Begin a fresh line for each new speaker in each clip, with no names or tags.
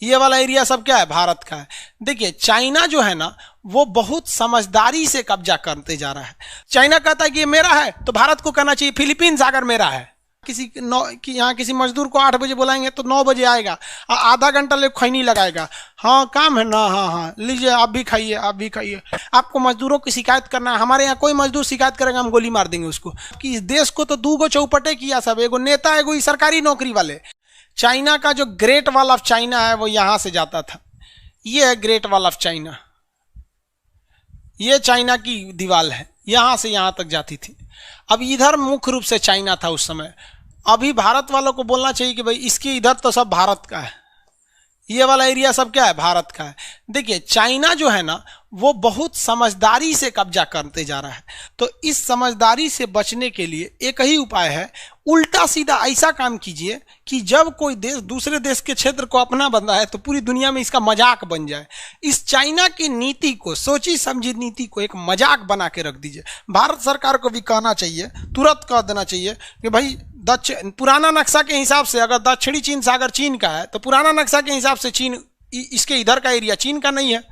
ये वाला एरिया सब क्या है, भारत का है। देखिए चाइना जो है ना वो बहुत समझदारी से कब्जा करते जा रहा है। चाइना कहता है कि ये मेरा है तो भारत को कहना चाहिए फिलीपींस अगर मेरा है। यहाँ किसी मजदूर को 8 बजे बुलाएंगे तो 9 बजे आएगा, आधा घंटा ले खैनी लगाएगा। हाँ काम है ना, हाँ लीजिए आप भी खाइए, आप भी खाइए। आपको मजदूरों की शिकायत करना है, हमारे यहाँ कोई मजदूर शिकायत करेगा हम गोली मार देंगे उसको। कि इस देश को तो 2 चौपटे किया सब, एगो नेता एगो सरकारी नौकरी वाले। चाइना का जो ग्रेट वॉल ऑफ चाइना है वो यहां से जाता था, ये है ग्रेट वॉल ऑफ चाइना। ये चाइना की दीवार है, यहां से यहां तक जाती थी। अब इधर मुख्य रूप से चाइना था उस समय। अभी भारत वालों को बोलना चाहिए कि भाई इसके इधर तो सब भारत का है, ये वाला एरिया सब क्या है, भारत का है। देखिए चाइना जो है ना वो बहुत समझदारी से कब्जा करते जा रहा है। तो इस समझदारी से बचने के लिए एक ही उपाय है, उल्टा सीधा ऐसा काम कीजिए कि जब कोई देश दूसरे देश के क्षेत्र को अपना बन रहा है तो पूरी दुनिया में इसका मजाक बन जाए। इस चाइना की नीति को, सोची समझी नीति को एक मजाक बना के रख दीजिए। भारत सरकार को भी कहना चाहिए, तुरंत कह देना चाहिए कि भाई पुराना नक्शा के हिसाब से अगर दक्षिणी चीन सागर चीन का है तो पुराना नक्शा के हिसाब से चीन, इसके इधर का एरिया चीन का नहीं है।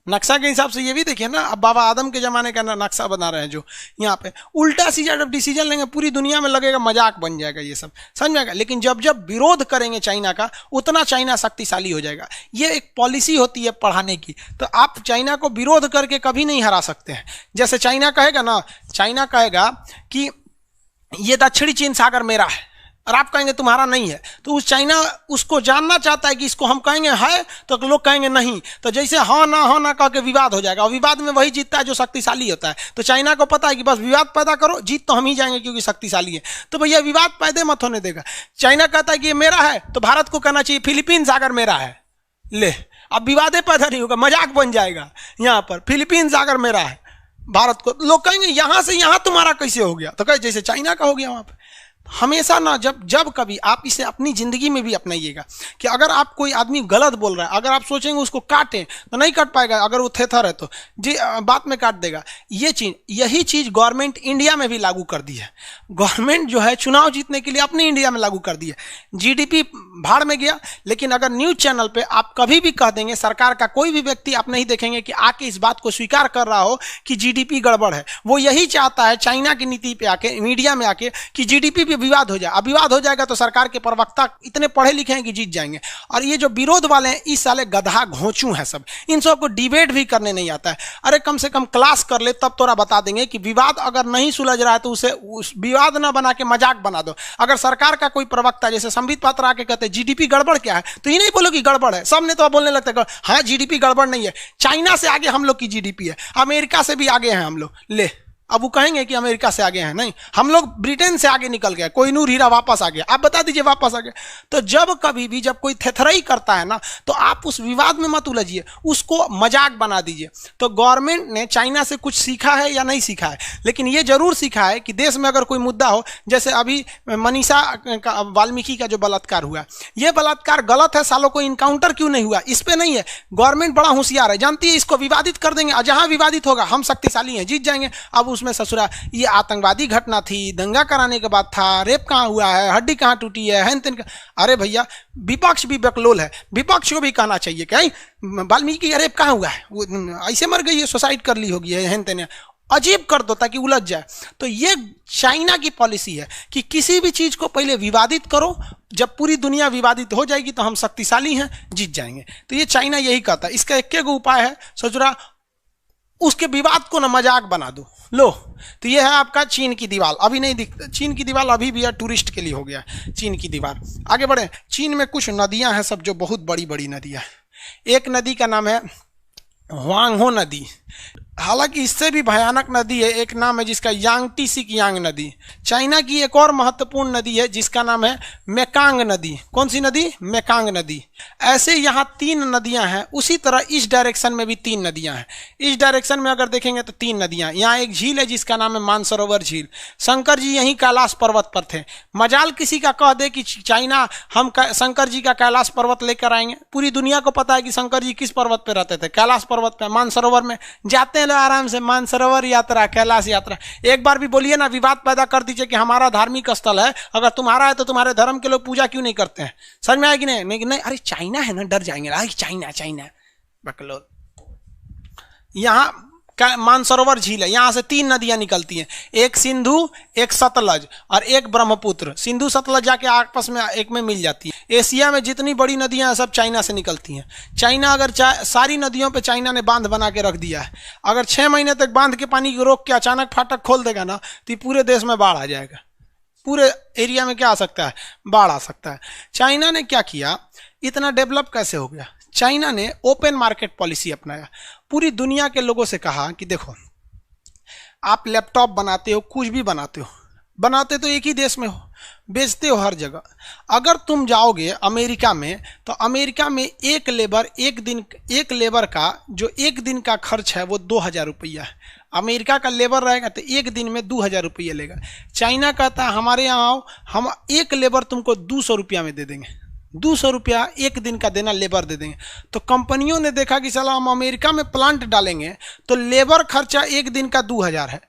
नक्शा के हिसाब से ये भी देखिए ना, अब बाबा आदम के जमाने का नक्शा बना रहे हैं जो यहाँ पे, उल्टा सीधा जब डिसीजन लेंगे पूरी दुनिया में लगेगा मजाक बन जाएगा, ये सब समझ में आएगा। लेकिन जब जब विरोध करेंगे चाइना का उतना चाइना शक्तिशाली हो जाएगा। ये एक पॉलिसी होती है पढ़ाने की। तो आप चाइना को विरोध करके कभी नहीं हरा सकते हैं। जैसे चाइना कहेगा ना, चाइना कहेगा कि ये दक्षिणी चीन सागर मेरा है और आप कहेंगे तुम्हारा नहीं है, तो उस चाइना उसको जानना चाहता है कि इसको हम कहेंगे है तो लोग कहेंगे नहीं, तो जैसे हाँ ना कह के विवाद हो जाएगा और विवाद में वही जीतता है जो शक्तिशाली होता है। तो चाइना को पता है कि बस विवाद पैदा करो, जीत तो हम ही जाएंगे क्योंकि शक्तिशाली है। तो भैया विवाद पैदा मत होने देगा। चाइना कहता है कि ये मेरा है तो भारत को कहना चाहिए फिलीपींस अगर मेरा है। ले अब विवादे पैदा नहीं होगा, मजाक बन जाएगा। यहाँ पर फिलीपींस अगर मेरा है, भारत को लोग कहेंगे यहां से यहां तुम्हारा कैसे हो गया, तो कहे जैसे चाइना का हो गया वहां पे। हमेशा ना जब कभी आप इसे अपनी जिंदगी में भी अपनाइएगा कि अगर आप कोई आदमी गलत बोल रहा है, अगर आप सोचेंगे उसको काटें तो नहीं काट पाएगा, अगर वो थेथर है तो जी बात में काट देगा। यही चीज गवर्नमेंट इंडिया में भी लागू कर दी है। गवर्नमेंट जो है चुनाव जीतने के लिए अपने इंडिया में लागू कर दी है। जीडीपी भाड़ में गया, लेकिन अगर न्यूज चैनल पे आप कभी भी कह देंगे, सरकार का कोई भी व्यक्ति आप नहीं देखेंगे कि आके इस बात को स्वीकार कर रहा हो कि जीडीपी गड़बड़ है। वो यही चाहता है चाइना की नीति पे आके, मीडिया में आके कि जीडीपी विवाद हो जाए। अब विवाद हो जाएगा तो सरकार के प्रवक्ता इतने पढ़े लिखे हैं कि जीत जाएंगे। और ये जो विरोध वाले हैं इस साले गधा घोंचू हैं सब, इन सबको डिबेट भी करने नहीं आता है। अरे कम से कम क्लास कर ले तब तोरा बता देंगे कि विवाद अगर नहीं सुलझ रहा है तो उसे उस विवाद ना बना के मजाक बना दो। अगर सरकार का कोई प्रवक्ता जैसे संबित पात्र आके कहते हैं जीडीपी गड़बड़ क्या है, तो ये नहीं बोलो कि गड़बड़ है। सब ने तो बोलने लगता है हाँ जीडीपी गड़बड़ नहीं है, चाइना से आगे हम लोग की जीडीपी है, अमेरिका से भी आगे हैं हम लोग। ले अब वो कहेंगे कि अमेरिका से आगे हैं, नहीं हम लोग ब्रिटेन से आगे निकल गए, कोहिनूर हीरा वापस आ गया। आप बता दीजिए वापस आ गया। तो जब कभी भी जब कोई थेथराई करता है ना तो आप उस विवाद में मत उलझिए, उसको मजाक बना दीजिए। तो गवर्नमेंट ने चाइना से कुछ सीखा है या नहीं सीखा है, लेकिन ये जरूर सीखा है कि देश में अगर कोई मुद्दा हो, जैसे अभी मनीषा वाल्मीकि का जो बलात्कार हुआ, ये बलात्कार गलत है, सालों को इनकाउंटर क्यों नहीं हुआ, इस पे नहीं है। गवर्नमेंट बड़ा होशियार है, जानती है इसको विवादित कर देंगे, जहां विवादित होगा हम शक्तिशाली हैं, जीत जाएंगे। अब उसमें ससुरा ये आतंकवादी घटना थी, दंगा कराने के बाद था, रेप कहाँ हुआ है, हड्डी कहाँ टूटी है, हेन तेन। अरे भैया विपक्ष भी बकलोल है, विपक्ष को भी कहना चाहिए कि वाल्मीकि रेप कहाँ हुआ है, वो ऐसे मर गई है, सुसाइड कर ली होगी, हेन तेन अजीब कर दो ताकि उलझ जाए। तो ये चाइना की पॉलिसी है कि किसी भी चीज को पहले विवादित करो, जब पूरी दुनिया विवादित हो जाएगी तो हम शक्तिशाली हैं, जीत जाएंगे। तो ये चाइना यही कहता है। इसका एक उपाय है, सोचरा उसके विवाद को ना मजाक बना दो। लो तो ये है आपका चीन की दीवार। अभी नहीं दिखता, चीन की दीवार अभी भी है, टूरिस्ट के लिए हो गया चीन की दीवार। आगे बढ़े। चीन में कुछ नदियां हैं सब जो बहुत बड़ी बड़ी नदियां। एक नदी का नाम है ह्वांगहो नदी, हालांकि इससे भी भयानक नदी है, एक नाम है जिसका यांगटी सिकियांग नदी। चाइना की एक और महत्वपूर्ण नदी है जिसका नाम है मेकांग नदी। कौन सी नदी? मेकांग नदी। ऐसे यहाँ 3 नदियां हैं, उसी तरह इस डायरेक्शन में भी 3 नदियां हैं। इस डायरेक्शन में अगर देखेंगे तो 3 नदियां। यहाँ एक झील है जिसका नाम है मानसरोवर झील। शंकर जी यहीं कैलाश पर्वत पर थे। मजाल किसी का कह दे कि चाइना हम शंकर जी का कैलाश पर्वत लेकर आएंगे, पूरी दुनिया को पता है कि शंकर जी किस पर्वत पर रहते थे, कैलाश पर्वत पर, मानसरोवर में। जाते हैं चलो आराम से मानसरोवर यात्रा, कैलाश यात्रा। एक बार भी बोलिए ना, विवाद पैदा कर दीजिए कि हमारा धार्मिक स्थल है, अगर तुम्हारा है तो तुम्हारे धर्म के लोग पूजा क्यों नहीं करते हैं? समझ में आएगी नहीं? नहीं, अरे चाइना है ना, डर जाएंगे, अरे चाइना चाइना बकलोल। यहाँ मानसरोवर झील है, यहाँ से 3 नदियां निकलती हैं, एक सिंधु, एक सतलज और एक ब्रह्मपुत्र। सिंधु सतलज जाके आपस में एक में मिल जाती है। एशिया में जितनी बड़ी नदियां हैं सब चाइना से निकलती हैं। चाइना अगर सारी नदियों पे चाइना ने बांध बना के रख दिया है। अगर 6 महीने तक बांध के पानी को रोक के अचानक फाटक खोल देगा ना, तो पूरे देश में बाढ़ आ जाएगा। पूरे एरिया में क्या आ सकता है? बाढ़ आ सकता है। चाइना ने क्या किया, इतना डेवलप कैसे हो गया? चाइना ने ओपन मार्केट पॉलिसी अपनाया। पूरी दुनिया के लोगों से कहा कि देखो, आप लैपटॉप बनाते हो, कुछ भी बनाते हो, बनाते तो एक ही देश में हो, बेचते हो हर जगह। अगर तुम जाओगे अमेरिका में, तो अमेरिका में एक लेबर का जो एक दिन का खर्च है वो 2000 रुपया है। अमेरिका का लेबर रहेगा तो एक दिन में 2000 रुपया लेगा। चाइना कहता है हमारे यहाँ आओ, हम एक लेबर तुमको 200 रुपया में दे देंगे। 200 रुपया एक दिन का देना लेबर दे देंगे। तो कंपनियों ने देखा कि चलो हम अमेरिका में प्लांट डालेंगे तो लेबर खर्चा एक दिन का 2000 है,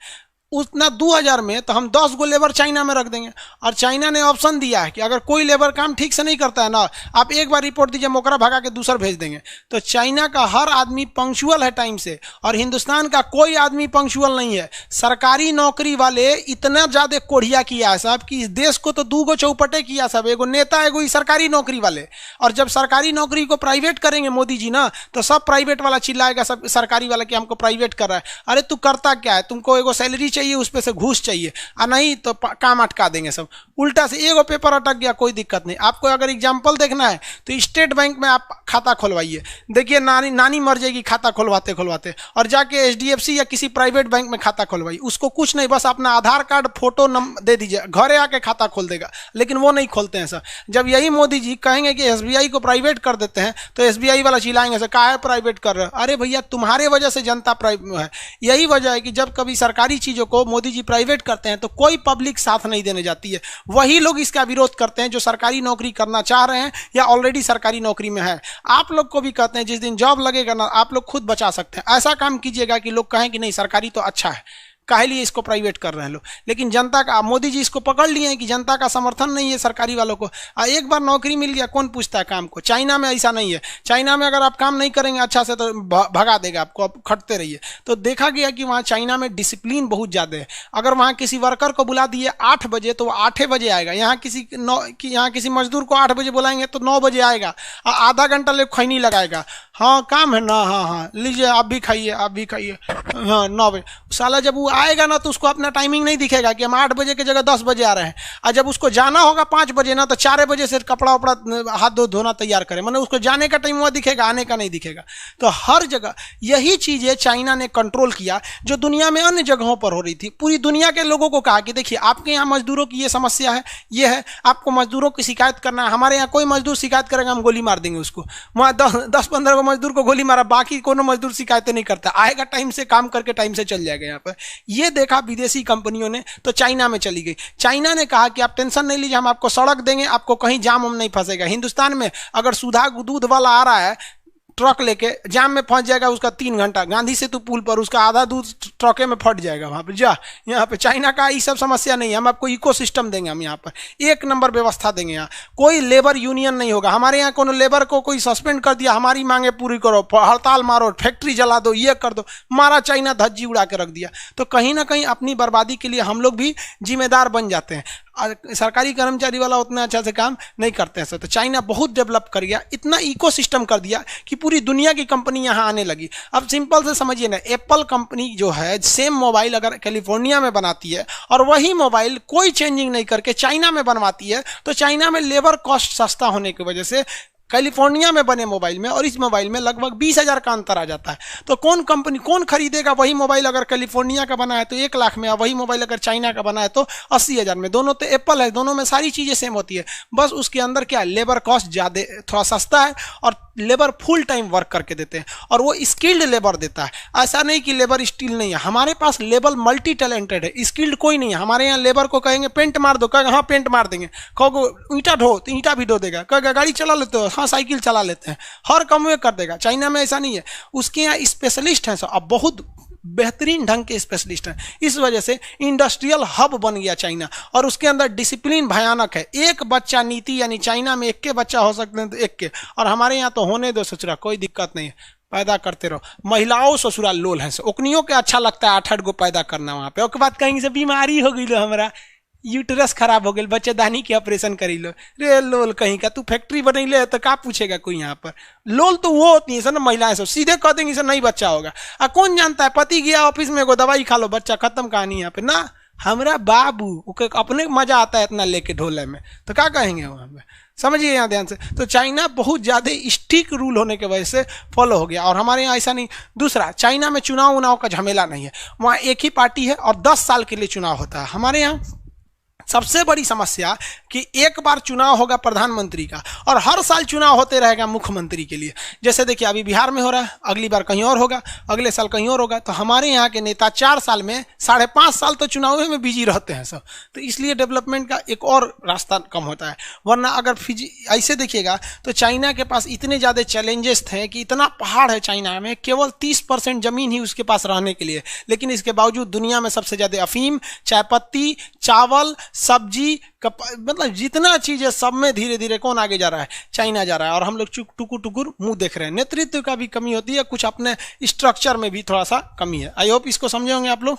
उतना 2000 में तो हम 10 गो लेबर चाइना में रख देंगे। और चाइना ने ऑप्शन दिया है कि अगर कोई लेबर काम ठीक से नहीं करता है ना, आप एक बार रिपोर्ट दीजिए, मोकरा भगा के दूसरा भेज देंगे। तो चाइना का हर आदमी पंक्चुअल है टाइम से, और हिंदुस्तान का कोई आदमी पंक्चुअल नहीं है। सरकारी नौकरी वाले इतना ज़्यादा कोढ़िया किया है साहब कि इस देश को तो 2 गो चौपटे किया सब, एगो नेता एगो ही सरकारी नौकरी वाले। और जब सरकारी नौकरी को प्राइवेट करेंगे मोदी जी ना, तो सब प्राइवेट वाला चिल्लाएगा सब सरकारी वाला कि हमको प्राइवेट कर रहा है। अरे तू करता क्या है? तुमको एगो सैलरी चाहिए, उस पे से घूस चाहिए, और नहीं तो काम अटका देंगे सब। उल्टा से एगो पेपर अटक गया, कोई दिक्कत नहीं। आपको अगर एग्जांपल देखना है तो स्टेट बैंक में आप खाता खुलवाइए, देखिए नानी मर जाएगी खाता खुलवाते खुलवाते, और जाके एचडीएफसी या किसी प्राइवेट बैंक में खाता खुलवाइए। उसको कुछ नहीं, बस अपना आधार कार्ड फोटो दे दीजिए, घरे आके खाता खोल देगा। लेकिन वो नहीं खोलते हैं सर। जब यही मोदी जी कहेंगे कि एसबीआई को प्राइवेट कर देते हैं, तो एसबीआई वाला चिल्लाएंगे सर काहे प्राइवेट कर रहे हो? अरे भैया तुम्हारे वजह से जनता प्राइवेट है। यही वजह है कि जब कभी सरकारी चीजों को मोदी जी प्राइवेट करते हैं तो कोई पब्लिक साथ नहीं देने जाती है। वही लोग इसका विरोध करते हैं जो सरकारी नौकरी करना चाह रहे हैं या ऑलरेडी सरकारी नौकरी में है। आप लोग को भी कहते हैं जिस दिन जॉब लगेगा ना, आप लोग खुद बचा सकते हैं। ऐसा काम कीजिएगा कि लोग कहें कि नहीं सरकारी तो अच्छा है, काहे लिए इसको प्राइवेट कर रहे हैं लोग। लेकिन जनता का, मोदी जी इसको पकड़ लिए हैं कि जनता का समर्थन नहीं है सरकारी वालों को। एक बार नौकरी मिल गया कौन पूछता है काम को। चाइना में ऐसा नहीं है। चाइना में अगर आप काम नहीं करेंगे अच्छा से तो भगा देगा आपको, आप खटते रहिए। तो देखा गया कि वहाँ चाइना में डिसिप्लिन बहुत ज़्यादा है। अगर वहाँ किसी वर्कर को बुला दिए 8 बजे तो वो 8 बजे आएगा। यहाँ किसी मजदूर को 8 बजे बुलाएंगे तो 9 बजे आएगा, आधा घंटा ले खैनी लगाएगा। हाँ काम है ना, हाँ लीजिए आप भी खाइए, आप भी खाइए, हाँ 9 बजे। साला जब वो आएगा ना तो उसको अपना टाइमिंग नहीं दिखेगा कि हम 8 बजे की जगह 10 बजे आ रहे हैं। और जब उसको जाना होगा 5 बजे ना, तो 4 बजे से कपड़ा वपड़ा हाथ धोना तैयार करें, मतलब उसको जाने का टाइम हुआ दिखेगा, आने का नहीं दिखेगा। तो हर जगह यही चीज़ें चाइना ने कंट्रोल किया जो दुनिया में अन्य जगहों पर हो रही थी। पूरी दुनिया के लोगों को कहा कि देखिए आपके यहाँ मजदूरों की ये समस्या है, ये है, आपको मजदूरों की शिकायत करना है। हमारे यहाँ कोई मजदूर शिकायत करेगा हम गोली मार देंगे उसको। वहाँ 10-15 को मजदूर को गोली मारा, बाकी कोनो मजदूर शिकायतें नहीं करता, आएगा टाइम से काम करके टाइम से चल जाएगा। यहाँ पर ये देखा विदेशी कंपनियों ने तो चाइना में चली गई। चाइना ने कहा कि आप टेंशन नहीं लीजिए, हम आपको सड़क देंगे, आपको कहीं जाम हम नहीं फंसेगा। हिंदुस्तान में अगर सुधा दूध वाला आ रहा है ट्रक लेके, जाम में फंस जाएगा उसका 3 घंटा, गांधी सेतु पुल पर उसका आधा दूध ट्रके में फट जाएगा वहाँ पे। यहाँ पे चाइना का ये सब समस्या नहीं है, हम आपको इकोसिस्टम देंगे, हम यहाँ पर 1 नंबर व्यवस्था देंगे। यहाँ कोई लेबर यूनियन नहीं होगा। हमारे यहाँ कोनो लेबर को कोई सस्पेंड कर दिया, हमारी मांगे पूरी करो, हड़ताल मारो, फैक्ट्री जला दो, ये कर दो, मारा चाइना धज्जी उड़ा के रख दिया। तो कहीं ना कहीं अपनी बर्बादी के लिए हम लोग भी जिम्मेदार बन जाते हैं। सरकारी कर्मचारी वाला उतना अच्छा से काम नहीं करते हैं। तो चाइना बहुत डेवलप कर गया, इतना इकोसिस्टम कर दिया कि पूरी दुनिया की कंपनी यहाँ आने लगी। अब सिंपल से समझिए ना, एप्पल कंपनी जो है सेम मोबाइल अगर कैलिफोर्निया में बनाती है और वही मोबाइल कोई चेंजिंग नहीं करके चाइना में बनवाती है, तो चाइना में लेबर कॉस्ट सस्ता होने की वजह से कैलिफोर्निया में बने मोबाइल में और इस मोबाइल में लगभग 20,000 का अंतर आ जाता है। तो कौन कंपनी कौन खरीदेगा? वही मोबाइल अगर कैलिफोर्निया का बना है तो 1 लाख में, और वही मोबाइल अगर चाइना का बना है तो 80,000 में। दोनों तो एप्पल है, दोनों में सारी चीज़ें सेम होती है, बस उसके अंदर क्या है, लेबर कॉस्ट ज़्यादा थोड़ा सस्ता है और लेबर फुल टाइम वर्क करके देते हैं और वो स्किल्ड लेबर देता है। ऐसा नहीं कि लेबर स्किल नहीं है, हमारे पास लेबर मल्टी टैलेंटेड है, स्किल्ड कोई नहीं है। हमारे यहाँ लेबर को कहेंगे पेंट मार दो, कहेंगे हाँ पेंट मार देंगे, कहोगे ईंटा ढो तो ईंटा भी धो देगा, कहेगा गाड़ी चला लेते हो, हाँ साइकिल चला लेते हैं, हर काम में कर देगा। चाइना में ऐसा नहीं है, उसके यहाँ स्पेशलिस्ट हैं सब। अब बहुत बेहतरीन ढंग के स्पेशलिस्ट हैं। इस वजह से इंडस्ट्रियल हब बन गया चाइना, और उसके अंदर डिसिप्लिन भयानक है। एक बच्चा नीति, यानी चाइना में एक के बच्चा हो सकते हैं तो एक के, और हमारे यहाँ तो होने दो ससुरा, कोई दिक्कत नहीं है, पैदा करते रहो। महिलाओं ससुरा लोल हैं, ओकनियों के अच्छा लगता है 8-8 गो पैदा करना वहां पे। उसके बाद कहेंगे से बीमारी हो गई लो, हमारा यूटरस खराब हो गई, बच्चेदानी के ऑपरेशन करी लो। रे लोल कहीं का, तू फैक्ट्री बनैले तो का पूछेगा कोई यहाँ पर। लोल तो वो होती है सर ना, महिलाएं सब सीधे कह देंगी सर नहीं बच्चा होगा। कौन जानता है, पति गया ऑफिस में, एगो दवाई खा लो, बच्चा खत्म कहानी यहाँ पे ना। हमारा बाबू अपने मजा आता है इतना लेके ढोले में, तो क्या कहेंगे वहां पे, समझिए यहाँ ध्यान से। तो चाइना बहुत ज्यादा स्ट्रिक्ट रूल होने की वजह से फॉलो हो गया, और हमारे यहाँ ऐसा नहीं। दूसरा, चाइना में चुनाव का झमेला नहीं है, वहाँ एक ही पार्टी है और 10 साल के लिए चुनाव होता है। हमारे यहाँ सबसे बड़ी समस्या कि एक बार चुनाव होगा प्रधानमंत्री का, और हर साल चुनाव होते रहेगा मुख्यमंत्री के लिए। जैसे देखिए अभी बिहार में हो रहा है, अगली बार कहीं और होगा, अगले साल कहीं और होगा। तो हमारे यहाँ के नेता 4 साल में 5.5 साल तो चुनाव में बिजी रहते हैं सब, तो इसलिए डेवलपमेंट का एक और रास्ता कम होता है। वरना अगर ऐसे देखिएगा तो चाइना के पास इतने ज़्यादा चैलेंजेस थे कि इतना पहाड़ है चाइना में, केवल 30% जमीन ही उसके पास रहने के लिए, लेकिन इसके बावजूद दुनिया में सबसे ज़्यादा अफीम, चायपत्ती, चावल, सब्जी, मतलब जितना चीज है सब में धीरे धीरे कौन आगे जा रहा है, चाइना जा रहा है। और हम लोग टुकुर टुकुर मुंह देख रहे हैं। नेतृत्व का भी कमी होती है, कुछ अपने स्ट्रक्चर में भी थोड़ा सा कमी है। आई होप इसको समझे होंगे आप लोग।